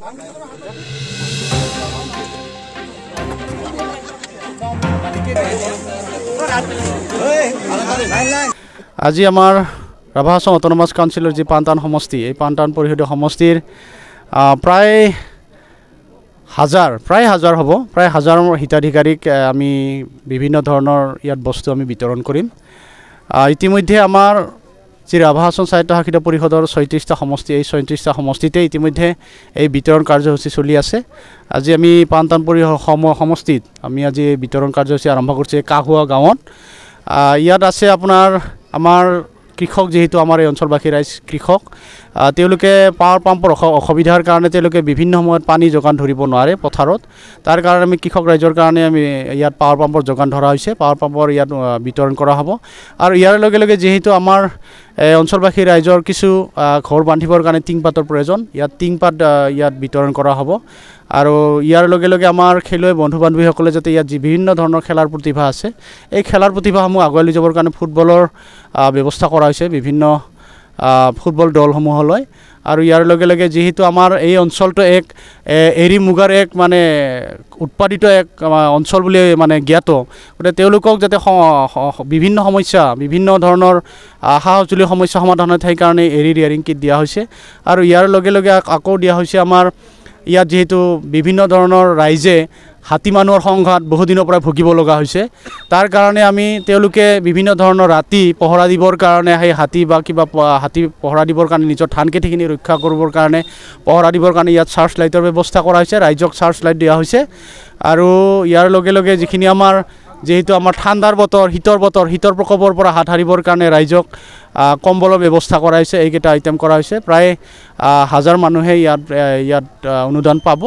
আজি আমাৰ ৰাভা হাছং অটোনমাস কাউন্সিলৰ যি পানটান সমষ্টি এই পানটান পৰিষদীয় সমষ্টিৰ প্ৰায় হাজাৰ হ'ব প্ৰায় হাজাৰ হিতাধিকাৰীক আমি বিভিন্ন ধৰণৰ ইয়াত বস্তু আমি বিতৰণ কৰিম ইতিমধ্যে আমাৰ যি ৰাভা হাছং স্বায়ত্তশাসিত পৰিষদৰ ৩৬টা সমষ্টি এই ৩৬টা সমষ্টিতে ইতিমধ্যে এই বিতৰণ কাৰ্যসূচী চলি আছে আজি আমি পানটান সমষ্টিত আমি আজি বিতৰণ কাৰ্যসূচী আৰম্ভ কৰিছে কাহুৱা গাঁৱত ইয়াত আছে আপোনাৰ আমাৰ কৃষক যেহেতু আমাৰ এই অঞ্চলবাসী ৰাইজ কৃষক তেওঁলোকে পাৱাৰ পাম্পৰ অসুবিধাৰ কাৰণে তেওঁলোকে বিভিন্ন সময়ত পানী যোগান ধৰিব নোৱাৰে পথাৰত তাৰ কাৰণে আমি কৃষক ৰাইজৰ কাৰণে আমি ইয়াত পাৱাৰ পাম্পৰ যোগান ধৰা হৈছে পাৱাৰ পাম্পৰ ইয়াত বিতৰণ কৰা হ'ব আৰু ইয়াৰ লগে লগে যেহেতু আমাৰ অঞ্চলবাসী ৰাইজৰ কিছু ঘৰ বান্ধিবৰ কাৰণে টিংপাতৰ প্ৰয়োজন ইয়াত টিংপাত ইয়াত বিতৰণ কৰা হ'ব আৰু ইয়াৰ লগে লগে আমাৰ খেলুৱৈ বন্ধু বান্ধৱীসকলে যাতে ইয়াত বিভিন্ন ধৰণৰ খেলাৰ প্ৰতিভা আছে এই খেলাৰ প্ৰতিভাসমূহ আগুৱাই লৈ যাবৰ কাৰণে ফুটবলৰ ব্যৱস্থা কৰা হৈছে বিভিন্ন ফুটবল দলসমূহলৈ আৰু ইয়াৰ লগে লগে যেহেতু আমাৰ এই অঞ্চলটো এক এৰি মুগাৰ এক মানে উৎপাদিত এক অঞ্চল বুলি মানে জ্ঞাত গতিকে তেওঁলোকক যাতে বিভিন্ন সমস্যা বিভিন্ন ধৰণৰ সা সঁজুলি সমস্যা সমাধানৰ ঠাইৰ কাৰণে এৰি ৰিয়াৰিং কিট দিয়া হৈছে আৰু ইয়াৰ লগে লগে আকৌ দিয়া হৈছে আমাৰ ইয়াত যেহেতু বিভিন্ন ধৰণৰ ৰাইজে হাতী মানুহৰ সংঘাত বহুদিনৰ পৰা ভুগিব লগা হৈছে তাৰ কাৰণে আমি তেওঁলোকে বিভিন্ন ধৰণৰ ৰাতি পহৰা দিবৰ কাৰণে সেই হাতী বা কিবা হাতী পহৰা দিবৰ কাৰণে নিজৰ ধান খেতিখিনি ৰক্ষা কৰিবৰ কাৰণে পহৰা দিবৰ কাৰণে ইয়াত চাৰ্চ লাইটৰ ব্যৱস্থা কৰা হৈছে ৰাইজক চাৰ্চ লাইট দিয়া হৈছে আৰু ইয়াৰ লগে লগে যিখিনি আমাৰ যেহেতু আমাৰ ঠাণ্ডাৰ বতৰ শীতৰ প্ৰকোপৰ পৰা হাত সাৰিবৰ কাৰণে ৰাইজক কম্বলৰ ব্যৱস্থা কৰা হৈছে এইকেইটা আইটেম কৰা হৈছে প্ৰায় হাজাৰ মানুহে ইয়াত অনুদান পাব